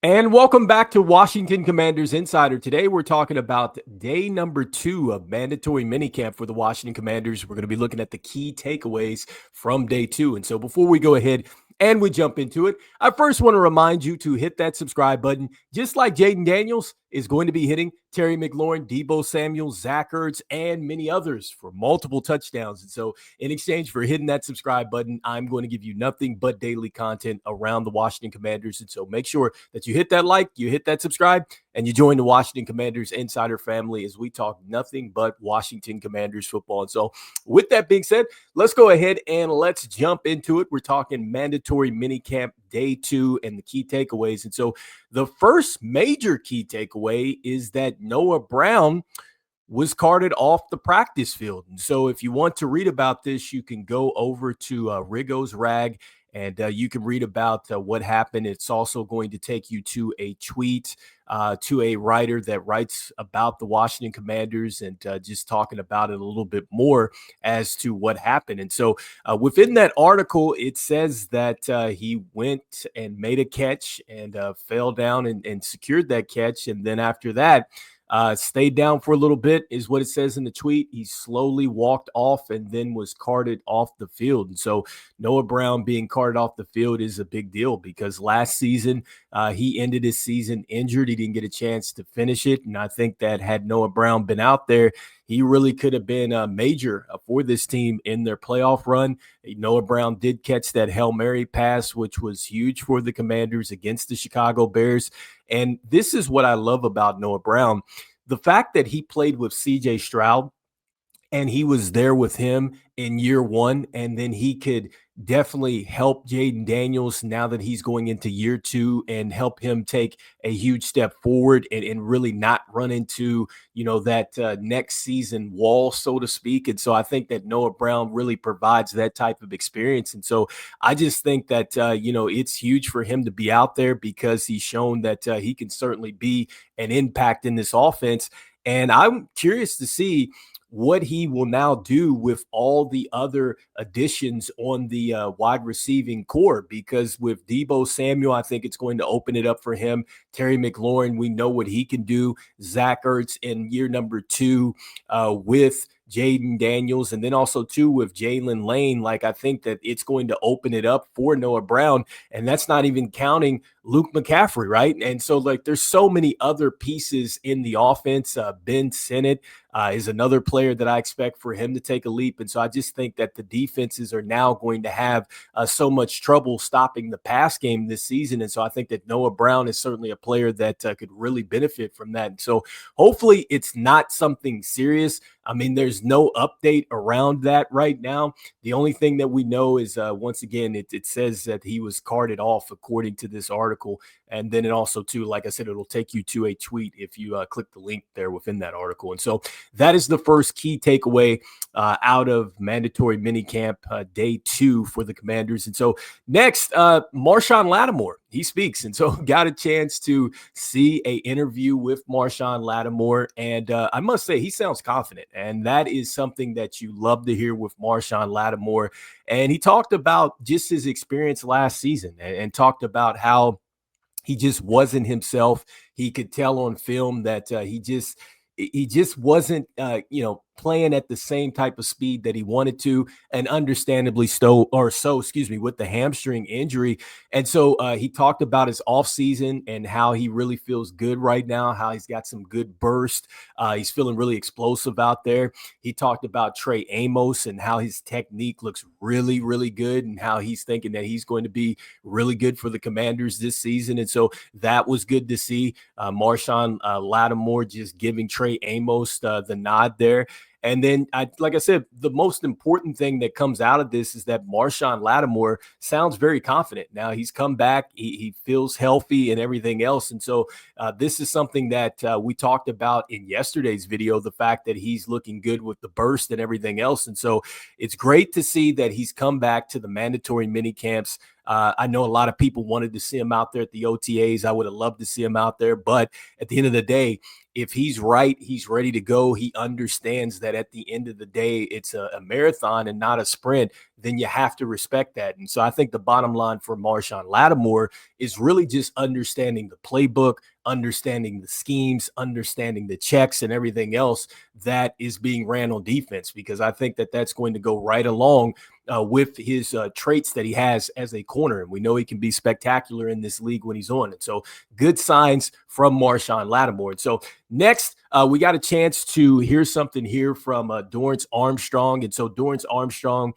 And welcome back to Washington Commanders Insider. Today, we're talking about day number 2 of mandatory minicamp for the Washington Commanders. We're going to be looking at the key takeaways from day 2. And so before we go ahead and we jump into it, I first want to remind you to hit that subscribe button, just like Jaden Daniels is going to be hitting Terry McLaurin, Deebo Samuel, Zach Ertz, and many others for multiple touchdowns. And so in exchange for hitting that subscribe button, I'm going to give you nothing but daily content around the Washington Commanders. And so make sure that you hit that like, you hit that subscribe, and you join the Washington Commanders Insider family as we talk nothing but Washington Commanders football. And so with that being said, let's go ahead and let's jump into it. We're talking mandatory minicamp day 2 and the key takeaways. And so the first major key takeaway is that Noah Brown was carted off the practice field. And so if you want to read about this, you can go over to Rigo's Rag and you can read about what happened. It's also going to take you to a tweet to a writer that writes about the Washington Commanders and just talking about it a little bit more as to what happened. And so within that article, it says that he went and made a catch and fell down and secured that catch. And then after that, stayed down for a little bit is what it says in the tweet. He slowly walked off and then was carted off the field. And so Noah Brown being carted off the field is a big deal because last season he ended his season injured. He didn't get a chance to finish it. And I think that had Noah Brown been out there, he really could have been a major for this team in their playoff run. Noah Brown did catch that Hail Mary pass, which was huge for the Commanders against the Chicago Bears. And this is what I love about Noah Brown. The fact that he played with C.J. Stroud and he was there with him in year 1, and then he could definitely help Jaden Daniels now that he's going into year 2 and help him take a huge step forward and really not run into, that next season wall, so to speak. And so I think that Noah Brown really provides that type of experience. And so I just think that, it's huge for him to be out there because he's shown that he can certainly be an impact in this offense. And I'm curious to see what he will now do with all the other additions on the wide receiving core, because with Deebo Samuel, I think it's going to open it up for him. Terry McLaurin, we know what he can do. Zach Ertz in year number 2 with Jaden Daniels, and then also too with Jalen Lane. Like, I think that it's going to open it up for Noah Brown, and that's not even counting Luke McCaffrey, right? And so there's so many other pieces in the offense. Ben Sinnott is another player that I expect for him to take a leap. And so I just think that the defenses are now going to have so much trouble stopping the pass game this season. And so I think that Noah Brown is certainly a player that could really benefit from that. And so hopefully it's not something serious. I mean, there's no update around that right now. The only thing that we know is, once again, it says that he was carted off according to this article. And then it also, too, like I said, it'll take you to a tweet if you click the link there within that article. And so that is the first key takeaway out of mandatory minicamp day 2 for the Commanders. And so next, Marshawn Lattimore, he speaks. And so got a chance to see a interview with Marshawn Lattimore. And I must say, he sounds confident. And that is something that you love to hear with Marshawn Lattimore. And he talked about just his experience last season and talked about how he just wasn't himself. He could tell on film that he just wasn't, playing at the same type of speed that he wanted to, and understandably so, with the hamstring injury. And so he talked about his offseason and how he really feels good right now, how he's got some good burst. He's feeling really explosive out there. He talked about Trey Amos and how his technique looks really, really good and how he's thinking that he's going to be really good for the Commanders this season. And so that was good to see. Marshawn Lattimore just giving Trey Amos the nod there. And then, like I said, the most important thing that comes out of this is that Marshawn Lattimore sounds very confident. Now he's come back. He feels healthy and everything else. And so this is something that we talked about in yesterday's video, the fact that he's looking good with the burst and everything else. And so it's great to see that he's come back to the mandatory mini camps. I know a lot of people wanted to see him out there at the OTAs. I would have loved to see him out there. But at the end of the day, if he's right, he's ready to go. He understands that at the end of the day, it's a marathon and not a sprint. Then you have to respect that. And so I think the bottom line for Marshon Lattimore is really just understanding the playbook, understanding the schemes, understanding the checks and everything else that is being ran on defense, because I think that that's going to go right along with his traits that he has as a corner. And we know he can be spectacular in this league when he's on it. So good signs from Marshon Lattimore. And so next, we got a chance to hear something here from Dorrance Armstrong. And so Dorrance Armstrong,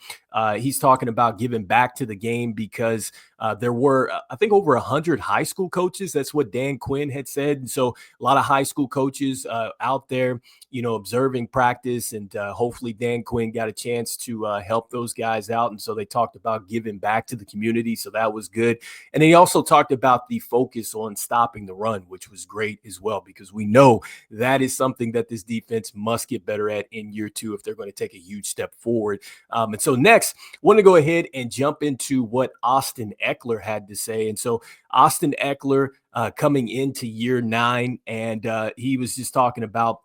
he's talking about giving back to the game because there were, I think, over 100 high school coaches. That's what Dan Quinn had said. And so a lot of high school coaches out there, observing practice, and hopefully Dan Quinn got a chance to help those guys out. And so they talked about giving back to the community. So that was good. And then he also talked about the focus on stopping the run, which was great as well, because we know that is something that this defense must get better at in year 2 if they're going to take a huge step forward. And so next, I want to go ahead and jump into what Austin Ekeler had to say. And so Austin Ekeler coming into year 9, and he was just talking about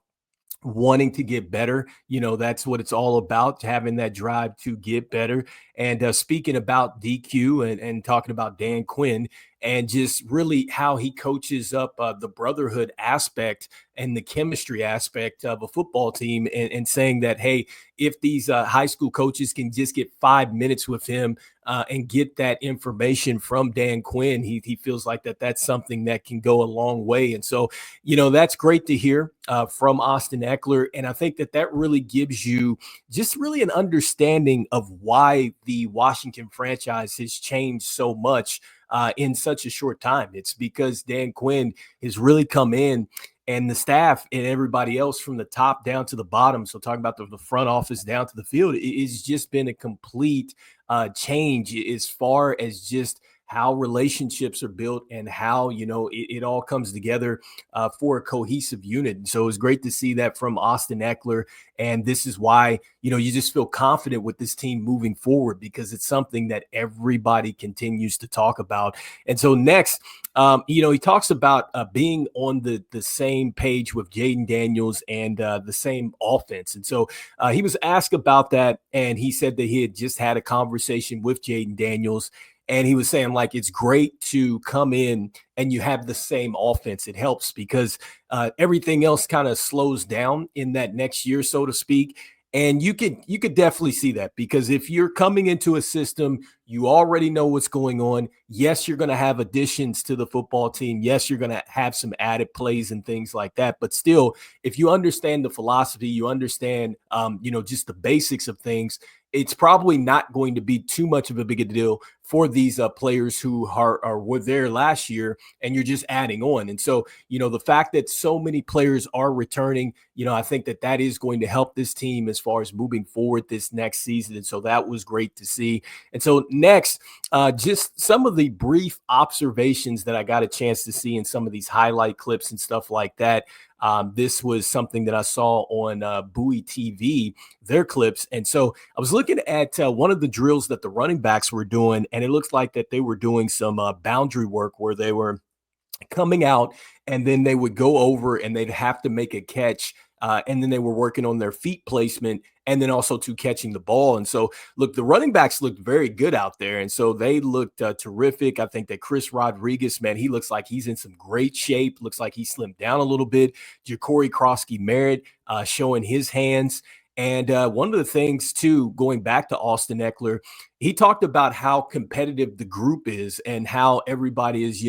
wanting to get better. That's what it's all about, having that drive to get better. And speaking about DQ and talking about Dan Quinn and just really how he coaches up the brotherhood aspect and the chemistry aspect of a football team, and saying that, hey, if these high school coaches can just get 5 minutes with him and get that information from Dan Quinn, he feels like that's something that can go a long way. And so, that's great to hear from Austin Ekeler. And I think that really gives you just really an understanding of why the Washington franchise has changed so much in such a short time. It's because Dan Quinn has really come in, and the staff and everybody else from the top down to the bottom, so talking about the front office down to the field, it's just been a complete change as far as just how relationships are built and how, it all comes together for a cohesive unit. And so it was great to see that from Austin Ekeler. And this is why, you just feel confident with this team moving forward, because it's something that everybody continues to talk about. And so next, he talks about being on the same page with Jaden Daniels and the same offense. And so he was asked about that, and he said that he had just had a conversation with Jaden Daniels. And he was saying, like, it's great to come in and you have the same offense. It helps because everything else kind of slows down in that next year, so to speak. And you could definitely see that, because if you're coming into a system, you already know what's going on. Yes, you're going to have additions to the football team. Yes, you're going to have some added plays and things like that. But still, if you understand the philosophy, you understand, just the basics of things, it's probably not going to be too much of a big deal for these players who were there last year, and you're just adding on. And so, the fact that so many players are returning, I think that is going to help this team as far as moving forward this next season. And so that was great to see. And so next, just some of the brief observations that I got a chance to see in some of these highlight clips and stuff like that. This was something that I saw on Bowie TV, their clips. And so I was looking at one of the drills that the running backs were doing, and it looks like that they were doing some boundary work where they were coming out, and then they would go over and they'd have to make a catch. And then they were working on their feet placement, and then also to catching the ball. And so, look, the running backs looked very good out there. And so they looked terrific. I think that Chris Rodriguez, man, he looks like he's in some great shape. Looks like he slimmed down a little bit. Ja'Cory Krosky-Merritt showing his hands. And one of the things, too, going back to Austin Ekeler, he talked about how competitive the group is and how everybody is,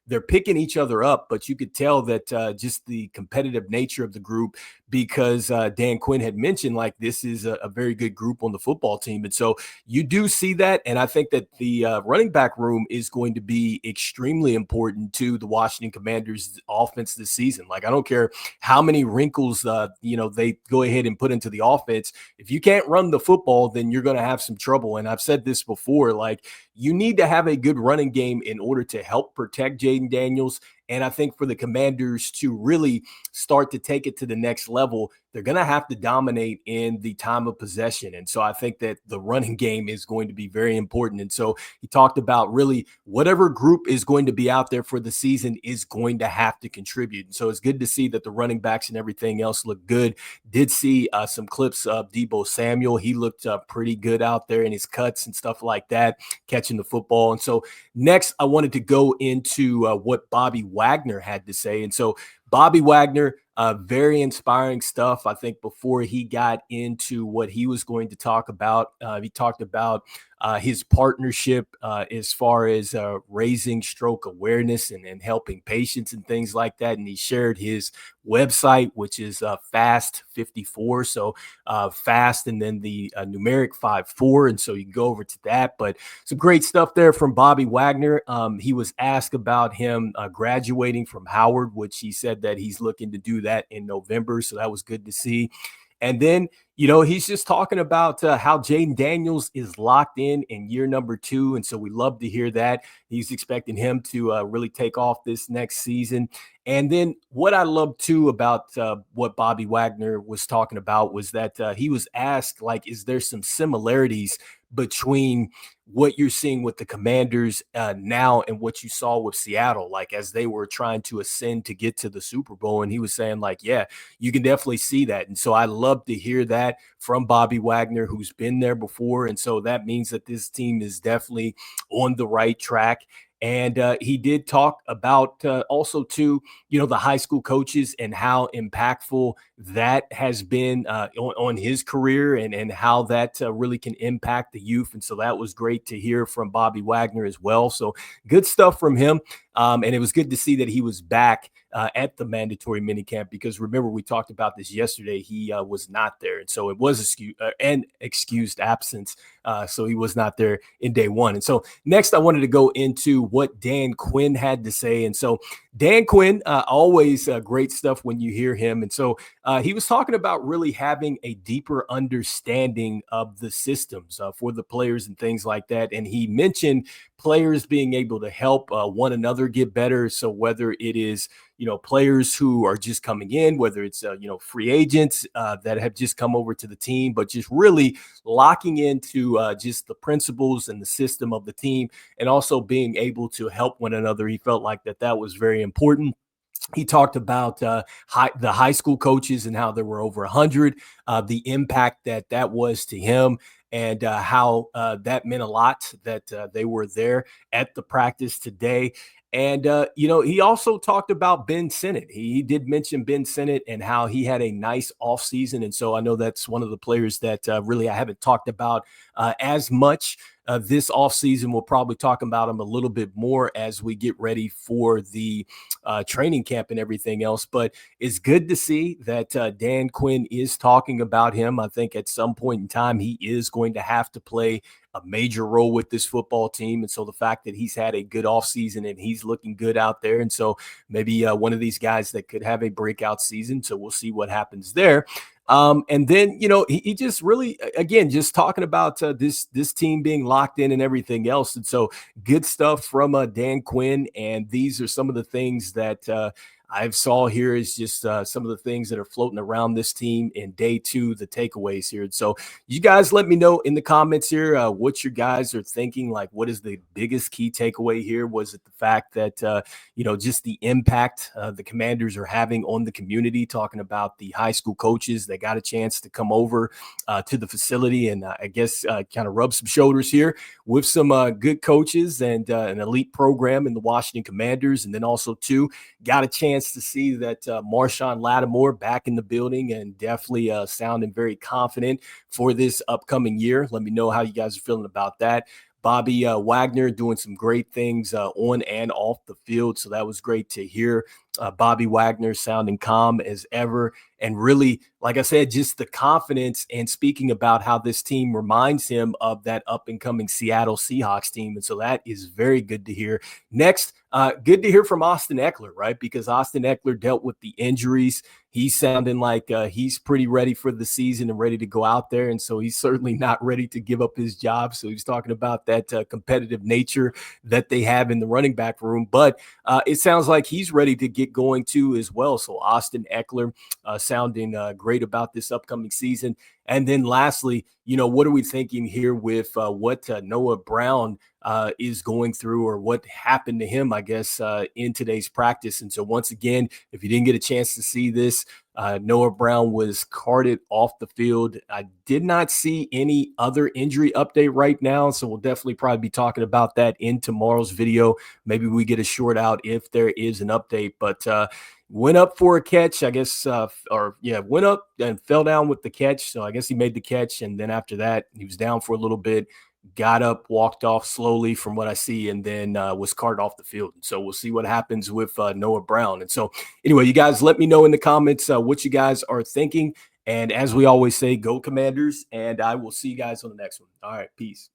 they're picking each other up. But you could tell that just the competitive nature of the group, because Dan Quinn had mentioned, like, this is a very good group on the football team. And so you do see that. And I think that the running back room is going to be extremely important to the Washington Commanders offense this season. Like, I don't care how many wrinkles, they go ahead and put into the offense. If you can't run the football, then you're going to have some trouble. And I've said this before, like, you need to have a good running game in order to help protect Jaden Daniels And I think for the Commanders to really start to take it to the next level, they're going to have to dominate in the time of possession. And so I think that the running game is going to be very important. And so he talked about really whatever group is going to be out there for the season is going to have to contribute. And so it's good to see that the running backs and everything else look good. Did see some clips of Deebo Samuel. He looked pretty good out there in his cuts and stuff like that, catching the football. And so next, I wanted to go into what Bobby Wagner had to say. And so Bobby Wagner, very inspiring stuff. I think before he got into what he was going to talk about, he talked about his partnership as far as raising stroke awareness and helping patients and things like that. And he shared his website, which is Fast 54. So fast and then the numeric 54. And so you can go over to that. But some great stuff there from Bobby Wagner. He was asked about him graduating from Howard, which he said that he's looking to do that in November. So that was good to see. And then, he's just talking about how Jaden Daniels is locked in year number 2. And so we love to hear that. He's expecting him to really take off this next season. And then what I love too about what Bobby Wagner was talking about was that he was asked, like, is there some similarities between what you're seeing with the Commanders now and what you saw with Seattle, like as they were trying to ascend to get to the Super Bowl? And he was saying, like, yeah, you can definitely see that. And so I love to hear that from Bobby Wagner, who's been there before. And so that means that this team is definitely on the right track. And he did talk about also, too, the high school coaches and how impactful that has been on his career and how that really can impact the youth. And so that was great to hear from Bobby Wagner as well. So good stuff from him. And it was good to see that he was back at the mandatory minicamp, because remember, we talked about this yesterday. He was not there. And so it was an excused absence. So he was not there in day one. And so next, I wanted to go into what Dan Quinn had to say. And so Dan Quinn, always great stuff when you hear him. And so he was talking about really having a deeper understanding of the systems for the players and things like that. And he mentioned players being able to help one another get better. So whether it is, players who are just coming in, whether it's, free agents that have just come over to the team, but just really locking into just the principles and the system of the team, and also being able to help one another. He felt like that was very important. He talked about the high school coaches and how there were over 100, the impact that was to him, and how that meant a lot that they were there at the practice today. And, he also talked about Ben Sinnott. He did mention Ben Sinnott and how he had a nice offseason. And so I know that's one of the players that really I haven't talked about as much this offseason. We'll probably talk about him a little bit more as we get ready for the training camp and everything else. But it's good to see that Dan Quinn is talking about him. I think at some point in time, he is going to have to play a major role with this football team. And so the fact that he's had a good offseason and he's looking good out there. And so maybe one of these guys that could have a breakout season. So we'll see what happens there. And then, he just really, again, just talking about this team being locked in and everything else. And so good stuff from Dan Quinn. And these are some of the things that I've saw here is just some of the things that are floating around this team in day 2, the takeaways here. And so you guys let me know in the comments here what you guys are thinking. Like, what is the biggest key takeaway here? Was it the fact that, just the impact the Commanders are having on the community, talking about the high school coaches that got a chance to come over to the facility and I guess kind of rub some shoulders here with some good coaches and an elite program in the Washington Commanders. And then also, too, got a chance to see that Marshawn Lattimore back in the building and definitely sounding very confident for this upcoming year. Let me know how you guys are feeling about that. Bobby Wagner doing some great things on and off the field. So that was great to hear Bobby Wagner sounding calm as ever. And really, like I said, just the confidence and speaking about how this team reminds him of that up and coming Seattle Seahawks team. And so that is very good to hear. Next, good to hear from Austin Eckler, right? Because Austin Eckler dealt with the injuries. He's sounding like he's pretty ready for the season and ready to go out there. And so he's certainly not ready to give up his job. So he's talking about that competitive nature that they have in the running back room. But it sounds like he's ready to get going too as well. So Austin Eckler sounding great about this upcoming season. And then lastly, what are we thinking here with what Noah Brown is going through, or what happened to him, I guess, in today's practice. And so once again, if you didn't get a chance to see this, Noah Brown was carted off the field. I did not see any other injury update right now, so we'll definitely probably be talking about that in tomorrow's video. Maybe we get a short out if there is an update, but went up for a catch, I guess, went up and fell down with the catch. So I guess he made the catch, and then after that, he was down for a little bit, got up, walked off slowly from what I see, and then was carted off the field. So we'll see what happens with Noah Brown. And so anyway, you guys let me know in the comments what you guys are thinking. And as we always say, go Commanders, and I will see you guys on the next one. All right, peace.